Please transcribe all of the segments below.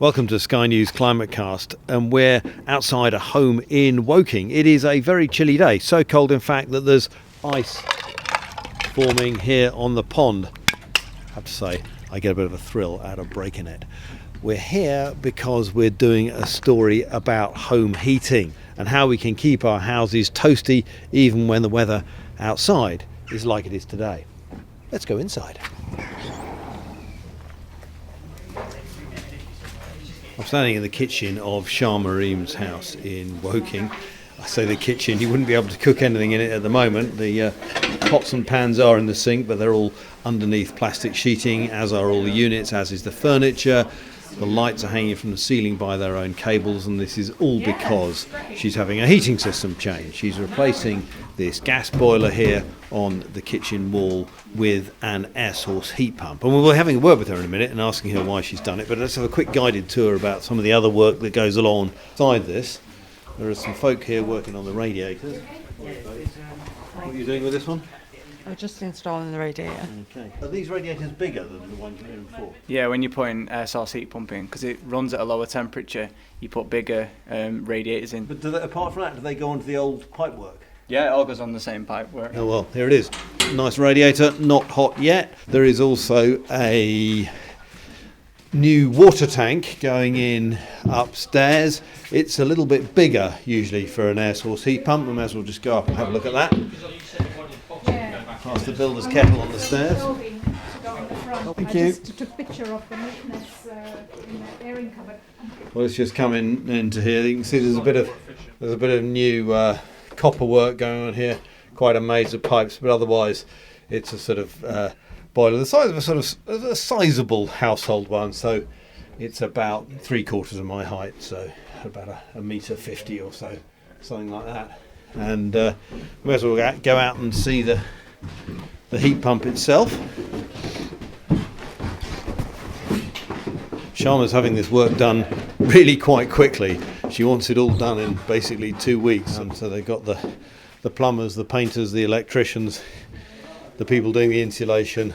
Welcome to Sky News ClimateCast, and we're outside a home in Woking. It is a very chilly day, so cold in fact that there's ice forming here on the pond. I have to say, I get a bit of a thrill out of breaking it. We're here because we're doing a story about home heating and how we can keep our houses toasty even when the weather outside is like it is today. Let's go inside. I'm standing in the kitchen of Shah Mareem's house in Woking. I say the kitchen, you wouldn't be able to cook anything in it at the moment. The pots and pans are in the sink, but they're all underneath plastic sheeting, as are all the units, as is the furniture. The lights are hanging from the ceiling by their own cables, and this is all because she's having a heating system change. She's replacing this gas boiler here on the kitchen wall with an air source heat pump. And we'll be having a word with her in a minute and asking her why she's done it, but let's have a quick guided tour about some of the other work that goes alongside this. There are some folk here working on the radiators. What are you doing with this one? I'm just installing the radiator. Okay. Are these radiators bigger than the ones you're in before? Yeah, when you're putting air source heat pump in, because it runs at a lower temperature, you put bigger radiators in. But apart from that, do they go onto the old pipe work? Yeah, it all goes on the same pipe work. Oh well, here it is. Nice radiator, not hot yet. There is also a new water tank going in upstairs. It's a little bit bigger usually for an air source heat pump. We may as well just go up and have a look at that. Past the builder's kettle on the stairs. Thank you. I just took a picture of the neatness in the airing cupboard. Well, it's just coming into here. You can see there's a bit of new copper work going on here. Quite a maze of pipes, but otherwise it's a sort of boiler the size of a sizable household one. So it's about 3/4 of my height, so about a metre 50 or so, something like that. And we may as well go out and see the heat pump itself. Sharma's having this work done really quite quickly. She wants it all done in basically 2 weeks, and so they've got the plumbers, the painters, the electricians, the people doing the insulation,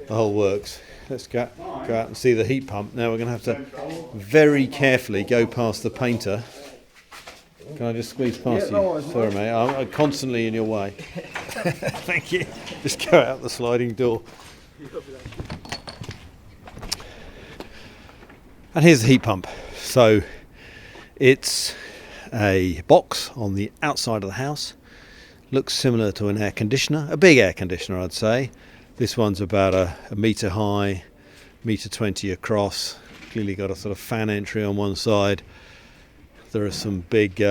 the whole works. Let's go out and see the heat pump. Now we're going to have to very carefully go past the painter. Can I just squeeze past you? Sorry mate, I'm constantly in your way. Thank you. Just go out the sliding door. And here's the heat pump. So it's a box on the outside of the house. Looks similar to an air conditioner, a big air conditioner I'd say. This one's about a metre high, 1.20 across. Clearly got a sort of fan entry on one side. There are some big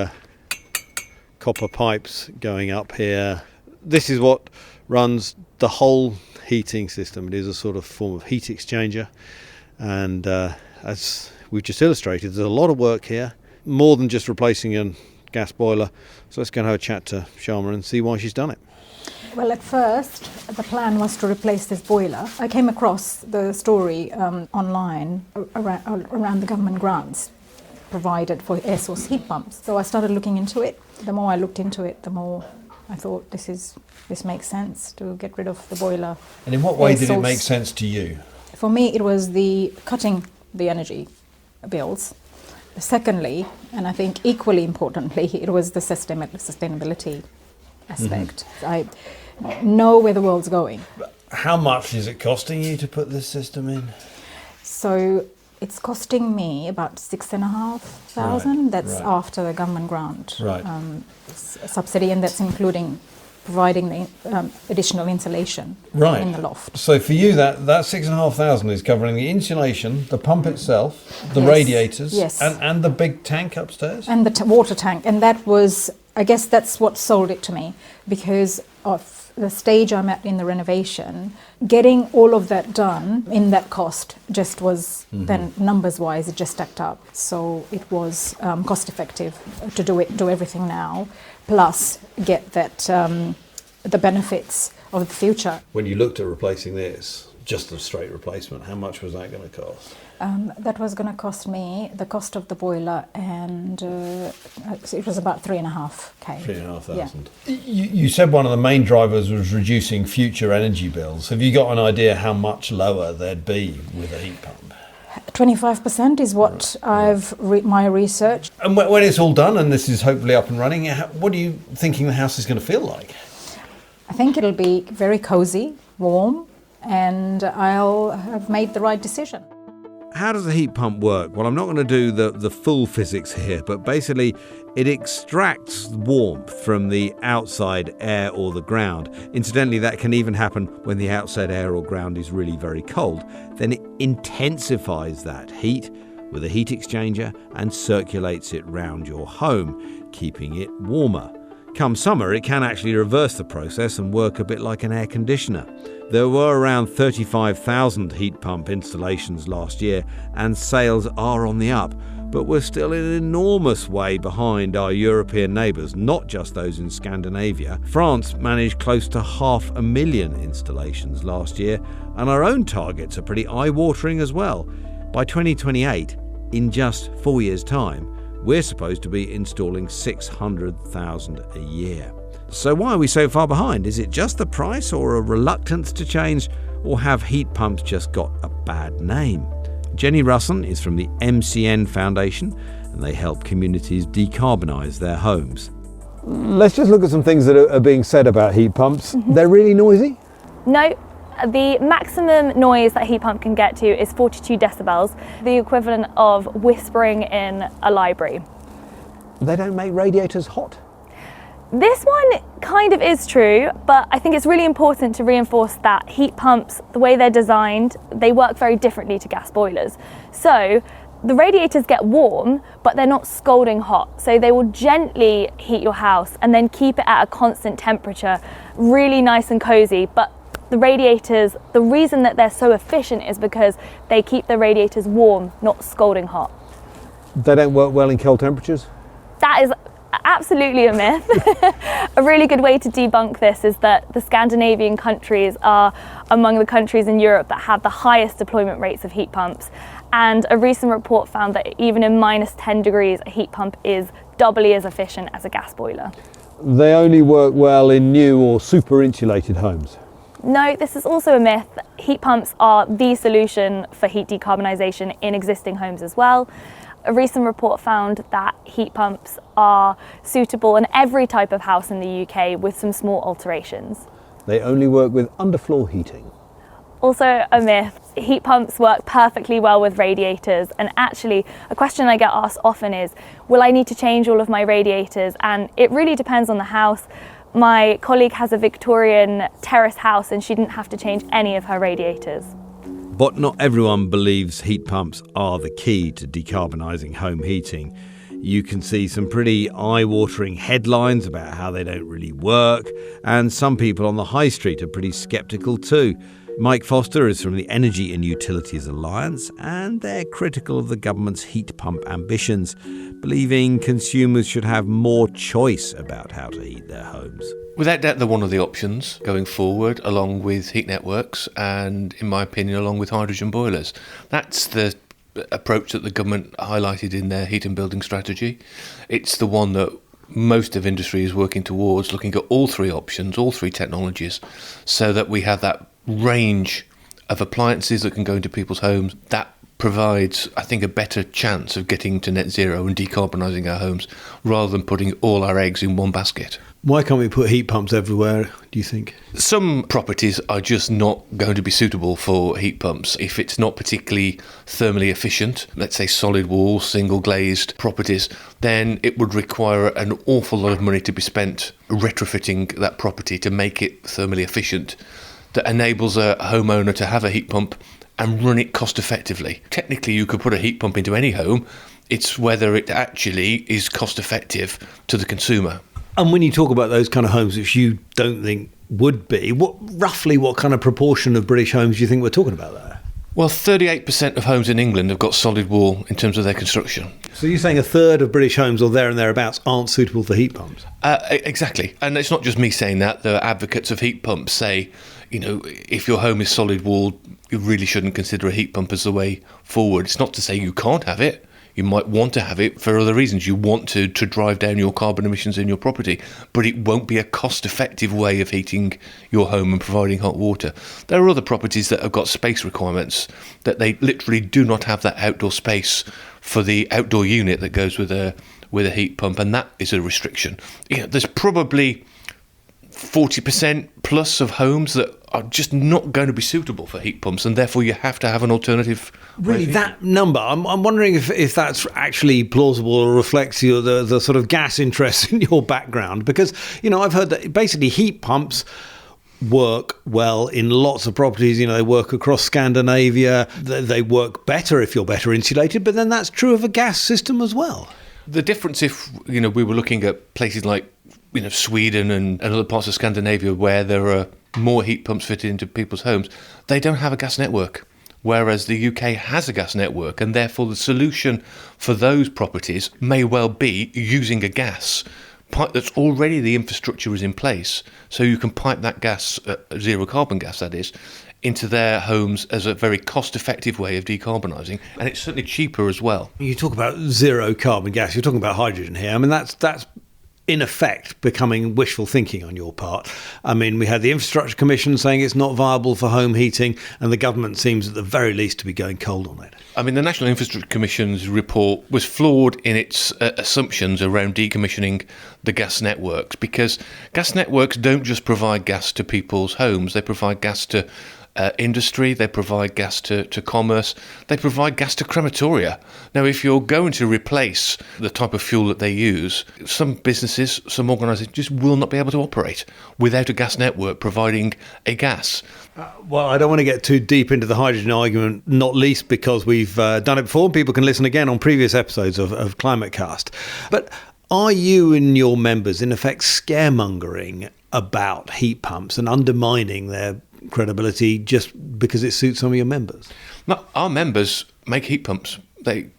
copper pipes going up here. This is what runs the whole heating system. It is a sort of form of heat exchanger, and as we've just illustrated, there's a lot of work here, more than just replacing a gas boiler. So let's go and have a chat to Sharma and see why she's done it. Well, at first, the plan was to replace this boiler. I came across the story online around the government grants provided for air source heat pumps. So I started looking into it. The more I looked into it, the more I thought this makes sense to get rid of the boiler. And in what way did it make sense to you? For me, it was the cutting the energy bills. Secondly, and I think equally importantly, it was the sustainability aspect. I know where the world's going. How much is it costing you to put this system in? So it's costing me about 6,500. Right, That's right. After the government grant Right. subsidy, and that's including providing the additional insulation Right. in the loft. So for you, that 6,500 is covering the insulation, the pump itself, the Yes, radiators, yes. and the big tank upstairs? And the water tank, and that was, I guess that's what sold it to me, because of the stage I'm at in the renovation. Getting all of that done in that cost just was, then numbers wise, it just stacked up. So it was cost effective to do everything now, plus get that the benefits of the future. When you looked at replacing this, just a straight replacement, how much was that going to cost? That was going to cost me the cost of the boiler, and so it was about 3,500. 3,500. Yeah. You said one of the main drivers was reducing future energy bills. Have you got an idea how much lower they'd be with a heat pump? 25% is what my research. And when it's all done and this is hopefully up and running, what are you thinking the house is going to feel like? I think it'll be very cosy, warm, and I'll have made the right decision. How does a heat pump work? Well, I'm not going to do the full physics here, but basically it extracts warmth from the outside air or the ground. Incidentally, that can even happen when the outside air or ground is really very cold. Then it intensifies that heat with a heat exchanger and circulates it round your home, keeping it warmer. Come summer, it can actually reverse the process and work a bit like an air conditioner. There were around 35,000 heat pump installations last year, and sales are on the up, but we're still in an enormous way behind our European neighbours, not just those in Scandinavia. France managed close to 500,000 installations last year, and our own targets are pretty eye-watering as well. By 2028, in just 4 years' time, we're supposed to be installing 600,000 a year. So why are we so far behind? Is it just the price or a reluctance to change, or have heat pumps just got a bad name? Jenny Russon is from the MCN Foundation, and they help communities decarbonise their homes. Let's just look at some things that are being said about heat pumps. Mm-hmm. They're really noisy? No. The maximum noise that a heat pump can get to is 42 decibels, the equivalent of whispering in a library. They don't make radiators hot? This one kind of is true, but I think it's really important to reinforce that heat pumps, the way they're designed, they work very differently to gas boilers. So the radiators get warm, but they're not scalding hot. So they will gently heat your house and then keep it at a constant temperature, really nice and cozy. But the radiators, the reason that they're so efficient is because they keep the radiators warm, not scalding hot. They don't work well in cold temperatures? That is absolutely a myth. A really good way to debunk this is that the Scandinavian countries are among the countries in Europe that have the highest deployment rates of heat pumps. And a recent report found that even in minus 10 degrees, a heat pump is doubly as efficient as a gas boiler. They only work well in new or super insulated homes? No, this is also a myth. Heat pumps are the solution for heat decarbonisation in existing homes as well. A recent report found that heat pumps are suitable in every type of house in the UK with some small alterations. They only work with underfloor heating? Also a myth. Heat pumps work perfectly well with radiators, and actually a question I get asked often is, will I need to change all of my radiators? And it really depends on the house. My colleague has a Victorian terrace house and she didn't have to change any of her radiators. But not everyone believes heat pumps are the key to decarbonising home heating. You can see some pretty eye-watering headlines about how they don't really work, and some people on the high street are pretty sceptical too. Mike Foster is from the Energy and Utilities Alliance, and they're critical of the government's heat pump ambitions, believing consumers should have more choice about how to heat their homes. Without doubt, they're one of the options going forward, along with heat networks and, in my opinion, along with hydrogen boilers. That's the approach that the government highlighted in their heat and building strategy. It's the one that most of industry is working towards, looking at all three options, all three technologies, so that we have that range of appliances that can go into people's homes. That provides, I think, a better chance of getting to net zero and decarbonising our homes rather than putting all our eggs in one basket. Why can't we put heat pumps everywhere, do you think? Some properties are just not going to be suitable for heat pumps. If it's not particularly thermally efficient, let's say solid wall, single glazed properties, then it would require an awful lot of money to be spent retrofitting that property to make it thermally efficient. That enables a homeowner to have a heat pump and run it cost effectively. Technically, you could put a heat pump into any home. It's whether it actually is cost effective to the consumer. And when you talk about those kind of homes which you don't think would be, roughly what kind of proportion of British homes do you think we're talking about there? Well, 38% of homes in England have got solid wall in terms of their construction. So you're saying a third of British homes or there and thereabouts aren't suitable for heat pumps? Exactly. And it's not just me saying that. The advocates of heat pumps say, you know, if your home is solid wall, you really shouldn't consider a heat pump as the way forward. It's not to say you can't have it. You might want to have it for other reasons. You want to drive down your carbon emissions in your property, but it won't be a cost-effective way of heating your home and providing hot water. There are other properties that have got space requirements that they literally do not have that outdoor space for the outdoor unit that goes with a heat pump, and that is a restriction. There's probably 40% plus of homes that are just not going to be suitable for heat pumps, and therefore you have to have an alternative. Really, that number, I'm wondering if that's actually plausible or reflects the sort of gas interest in your background, because, I've heard that basically heat pumps work well in lots of properties. They work across Scandinavia. They work better if you're better insulated, but then that's true of a gas system as well. The difference, if we were looking at places like Sweden and other parts of Scandinavia where there are more heat pumps fitted into people's homes, they don't have a gas network, whereas the UK has a gas network, and therefore the solution for those properties may well be using a gas pipe that's already, the infrastructure is in place, so you can pipe that gas, zero carbon gas that is, into their homes as a very cost-effective way of decarbonising, and it's certainly cheaper as well. You talk about zero carbon gas, you're talking about hydrogen here. I mean, that's in effect becoming wishful thinking on your part. I mean, we had the Infrastructure Commission saying it's not viable for home heating, and the government seems at the very least to be going cold on it. I mean, the National Infrastructure Commission's report was flawed in its assumptions around decommissioning the gas networks, because gas networks don't just provide gas to people's homes, they provide gas to industry, they provide gas to commerce, they provide gas to crematoria. Now, if you're going to replace the type of fuel that they use, some businesses, some organisations just will not be able to operate without a gas network providing a gas. Well, I don't want to get too deep into the hydrogen argument, not least because we've done it before. People can listen again on previous episodes of ClimateCast. But are you and your members, in effect, scaremongering about heat pumps and undermining their credibility just because it suits some of your members? No, our members make heat pumps. They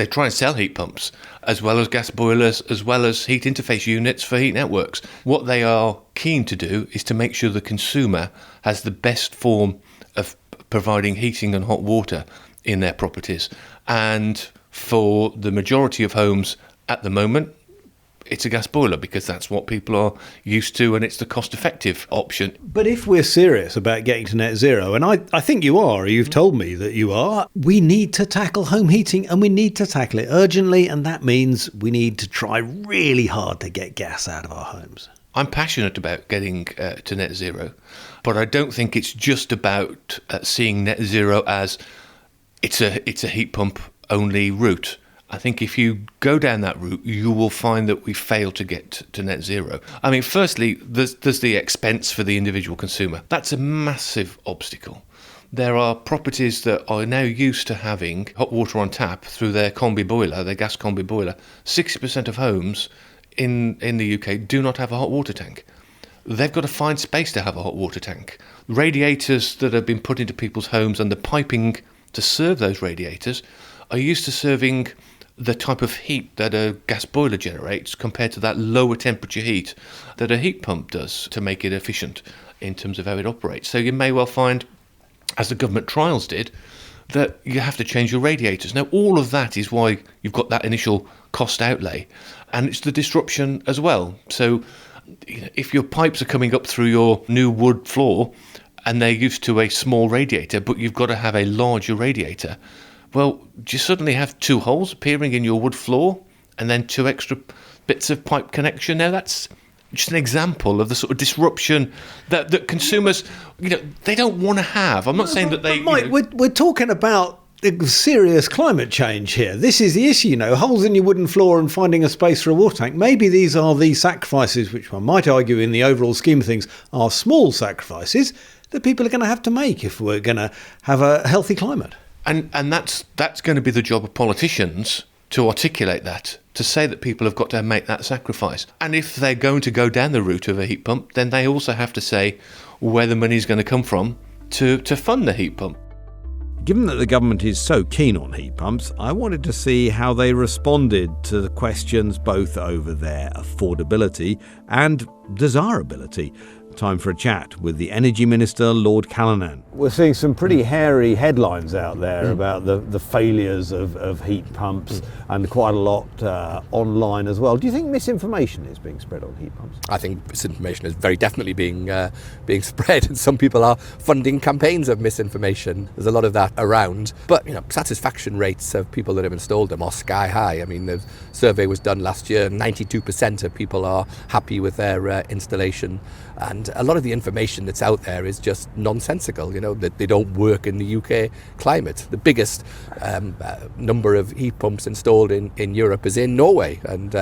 try and sell heat pumps, as well as gas boilers, as well as heat interface units for heat networks. What they are keen to do is to make sure the consumer has the best form of providing heating and hot water in their properties. And for the majority of homes at the moment, it's a gas boiler, because that's what people are used to, and it's the cost-effective option. But if we're serious about getting to net zero, and I think you are, you've told me that you are, we need to tackle home heating, and we need to tackle it urgently, and that means we need to try really hard to get gas out of our homes. I'm passionate about getting to net zero, but I don't think it's just about seeing net zero as it's a heat pump only route. I think if you go down that route, you will find that we fail to get to net zero. I mean, firstly, there's the expense for the individual consumer. That's a massive obstacle. There are properties that are now used to having hot water on tap through their combi boiler, their gas combi boiler. 60% of homes in the UK do not have a hot water tank. They've got to find space to have a hot water tank. Radiators that have been put into people's homes and the piping to serve those radiators are used to serving the type of heat that a gas boiler generates compared to that lower temperature heat that a heat pump does to make it efficient in terms of how it operates. So you may well find, as the government trials did, that you have to change your radiators. Now, all of that is why you've got that initial cost outlay, and it's the disruption as well. So if your pipes are coming up through your new wood floor and they're used to a small radiator, but you've got to have a larger radiator, well, do you suddenly have two holes appearing in your wood floor and then two extra bits of pipe connection? Now, that's just an example of the sort of disruption that consumers, they don't want to have. I'm not saying that they... But Mike, we're talking about serious climate change here. This is the issue, holes in your wooden floor and finding a space for a water tank. Maybe these are the sacrifices, which one might argue in the overall scheme of things are small sacrifices that people are going to have to make if we're going to have a healthy climate. And that's going to be the job of politicians to articulate that, to say that people have got to make that sacrifice. And if they're going to go down the route of a heat pump, then they also have to say where the money's going to come from to fund the heat pump. Given that the government is so keen on heat pumps, I wanted to see how they responded to the questions both over their affordability and desirability. Time for a chat with the Energy Minister, Lord Callanan. We're seeing some pretty hairy headlines out there about the failures of heat pumps and quite a lot online as well. Do you think misinformation is being spread on heat pumps? I think misinformation is very definitely being spread, and some people are funding campaigns of misinformation. There's a lot of that around. But satisfaction rates of people that have installed them are sky high. I mean, the survey was done last year, 92% of people are happy with their installation. And a lot of the information that's out there is just nonsensical, that they don't work in the UK climate. The biggest number of heat pumps installed in Europe is in Norway. And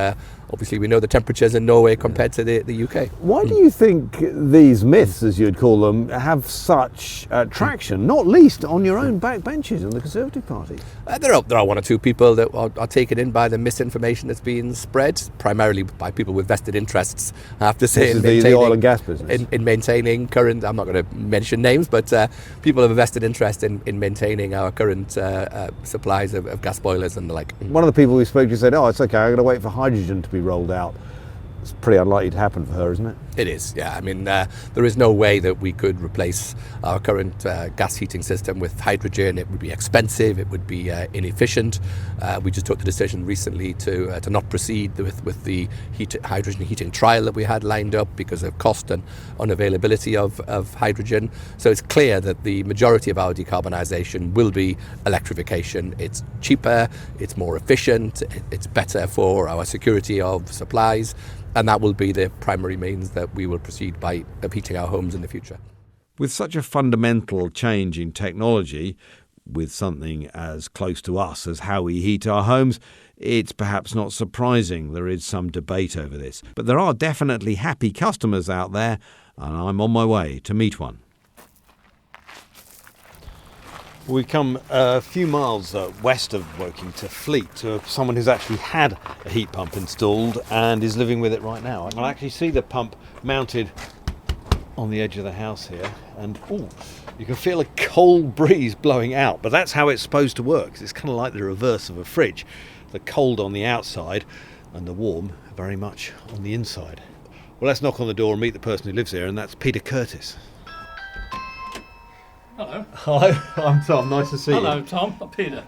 obviously we know the temperatures in Norway compared to the UK. Why do you think these myths, as you'd call them, have such traction, not least on your own backbenches in the Conservative Party? There are one or two people that are taken in by the misinformation that's being spread, primarily by people with vested interests, I have to say. This is the oil and gas business. In maintaining current, I'm not going to mention names, but people have a vested interest in maintaining our current supplies of gas boilers and the like. One of the people we spoke to said, it's okay, I'm going to wait for hydrogen to be rolled out. It's pretty unlikely to happen for her, isn't it? It is, yeah. I mean, there is no way that we could replace our current gas heating system with hydrogen. It would be expensive, it would be inefficient. We just took the decision recently to not proceed with the hydrogen heating trial that we had lined up because of cost and unavailability of hydrogen. So it's clear that the majority of our decarbonisation will be electrification. It's cheaper, it's more efficient, it's better for our security of supplies. And that will be the primary means that we will proceed by heating our homes in the future. With such a fundamental change in technology, with something as close to us as how we heat our homes, it's perhaps not surprising there is some debate over this. But there are definitely happy customers out there, and I'm on my way to meet one. We've come a few miles west of Woking to Fleet, to someone who's actually had a heat pump installed and is living with it right now. I can actually see the pump mounted on the edge of the house here, and you can feel a cold breeze blowing out, but that's how it's supposed to work. It's kind of like the reverse of a fridge. The cold on the outside and the warm very much on the inside. Well, let's knock on the door and meet the person who lives here, and that's Peter Curtis. Hello. Hello, I'm Tom. Nice to see you. Hello, Tom. Peter.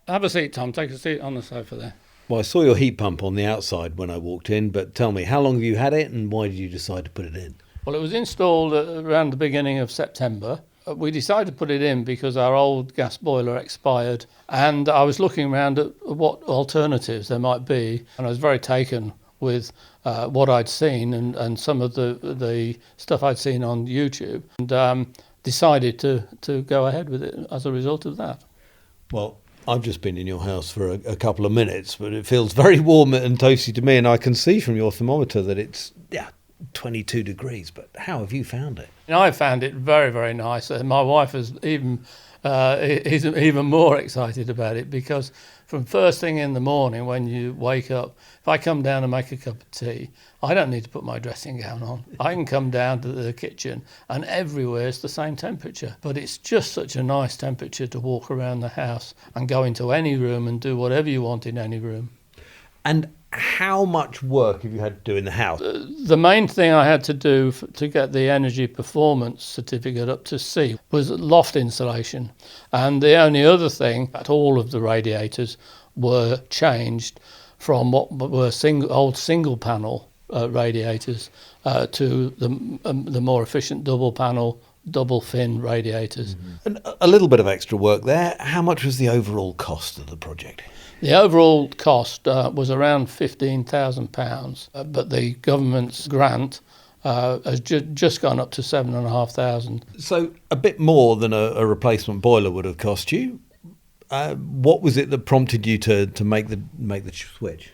Have a seat, Tom. Take a seat on the sofa there. Well, I saw your heat pump on the outside when I walked in, but tell me, how long have you had it and why did you decide to put it in? Well, it was installed around the beginning of September. We decided to put it in because our old gas boiler expired, and I was looking around at what alternatives there might be, and I was very taken with what I'd seen and some of the stuff I'd seen on YouTube, and decided to go ahead with it as a result of that. Well, I've just been in your house for a couple of minutes, but it feels very warm and toasty to me, and I can see from your thermometer that it's 22 degrees. But how have you found it? I found it very, very nice. My wife is even more excited about it because from first thing in the morning when you wake up, if I come down and make a cup of tea, I don't need to put my dressing gown on. I can come down to the kitchen and everywhere it's the same temperature. But it's just such a nice temperature to walk around the house and go into any room and do whatever you want in any room. And how much work have you had to do in the house? The main thing I had to do to get the energy performance certificate up to C was loft insulation. And the only other thing, that all of the radiators were changed from what were old single panel radiators to the more efficient double panel, double fin radiators. Mm-hmm. And a little bit of extra work there. How much was the overall cost of the project? The overall cost was around £15,000, but the government's grant has just gone up to £7,500. So a bit more than a replacement boiler would have cost you. What was it that prompted you to make the switch?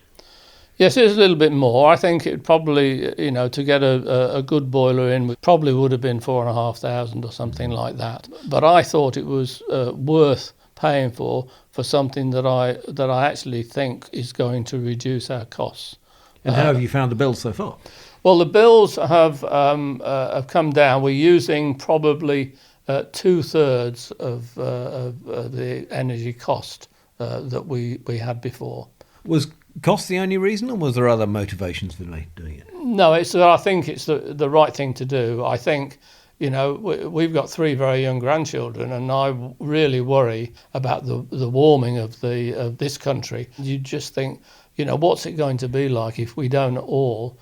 Yes, it was a little bit more. I think it probably, to get a good boiler in, probably would have been £4,500 or something like that. But I thought it was worth paying for something that I actually think is going to reduce our costs. And how have you found the bills so far? Well, the bills have come down. We're using probably 2/3 of the energy cost that we had before. Was cost the only reason, or was there other motivations for doing it? No, I think it's the right thing to do. I think, we've got 3 very young grandchildren, and I really worry about the warming of this country. You just think, what's it going to be like if we don't all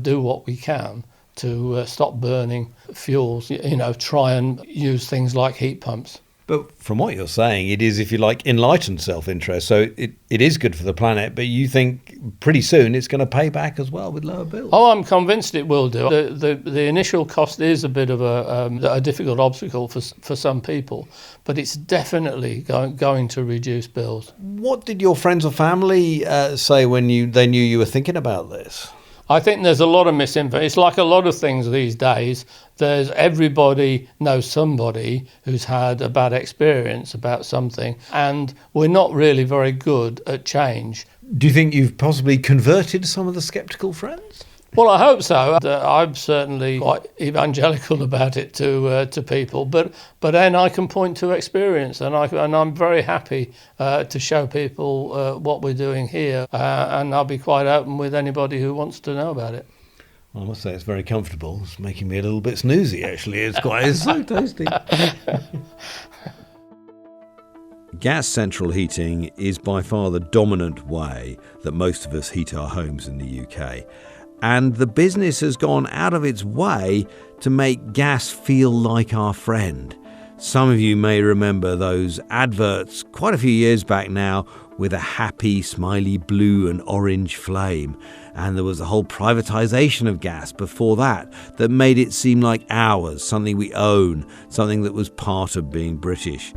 do what we can to stop burning fuels, try and use things like heat pumps. But from what you're saying, it is, if you like, enlightened self-interest. So it is good for the planet, but you think pretty soon it's going to pay back as well with lower bills. Oh, I'm convinced it will do. The initial cost is a bit of a difficult obstacle for some people, but it's definitely going to reduce bills. What did your friends or family say when they knew you were thinking about this? I think there's a lot of misinformation. It's like a lot of things these days. Everybody knows somebody who's had a bad experience about something, and we're not really very good at change. Do you think you've possibly converted some of the sceptical friends? Well, I hope so. I'm certainly quite evangelical about it to people, but then I can point to experience, and I'm very happy to show people what we're doing here, and I'll be quite open with anybody who wants to know about it. Well, I must say it's very comfortable. It's making me a little bit snoozy, actually. It's so tasty. Gas central heating is by far the dominant way that most of us heat our homes in the UK. And the business has gone out of its way to make gas feel like our friend. Some of you may remember those adverts quite a few years back now with a happy, smiley blue and orange flame. And there was a whole privatisation of gas before that made it seem like ours, something we own, something that was part of being British.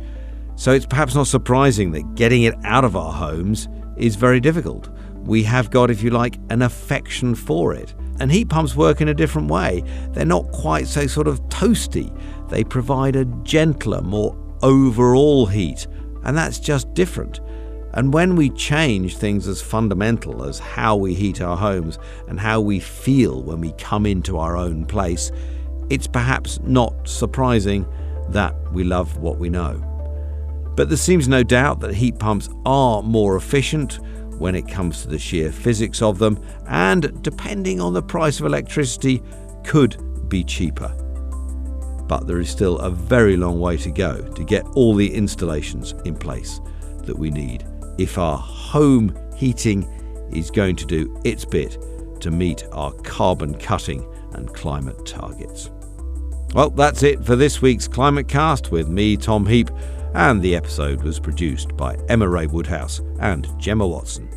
So it's perhaps not surprising that getting it out of our homes is very difficult. We have got, if you like, an affection for it. And heat pumps work in a different way. They're not quite so sort of toasty. They provide a gentler, more overall heat. And that's just different. And when we change things as fundamental as how we heat our homes and how we feel when we come into our own place, it's perhaps not surprising that we love what we know. But there seems no doubt that heat pumps are more efficient when it comes to the sheer physics of them, and depending on the price of electricity, could be cheaper. But there is still a very long way to go to get all the installations in place that we need if our home heating is going to do its bit to meet our carbon cutting and climate targets. Well, that's it for this week's ClimateCast with me, Tom Heap, and the episode was produced by Emma Ray Woodhouse and Gemma Watson.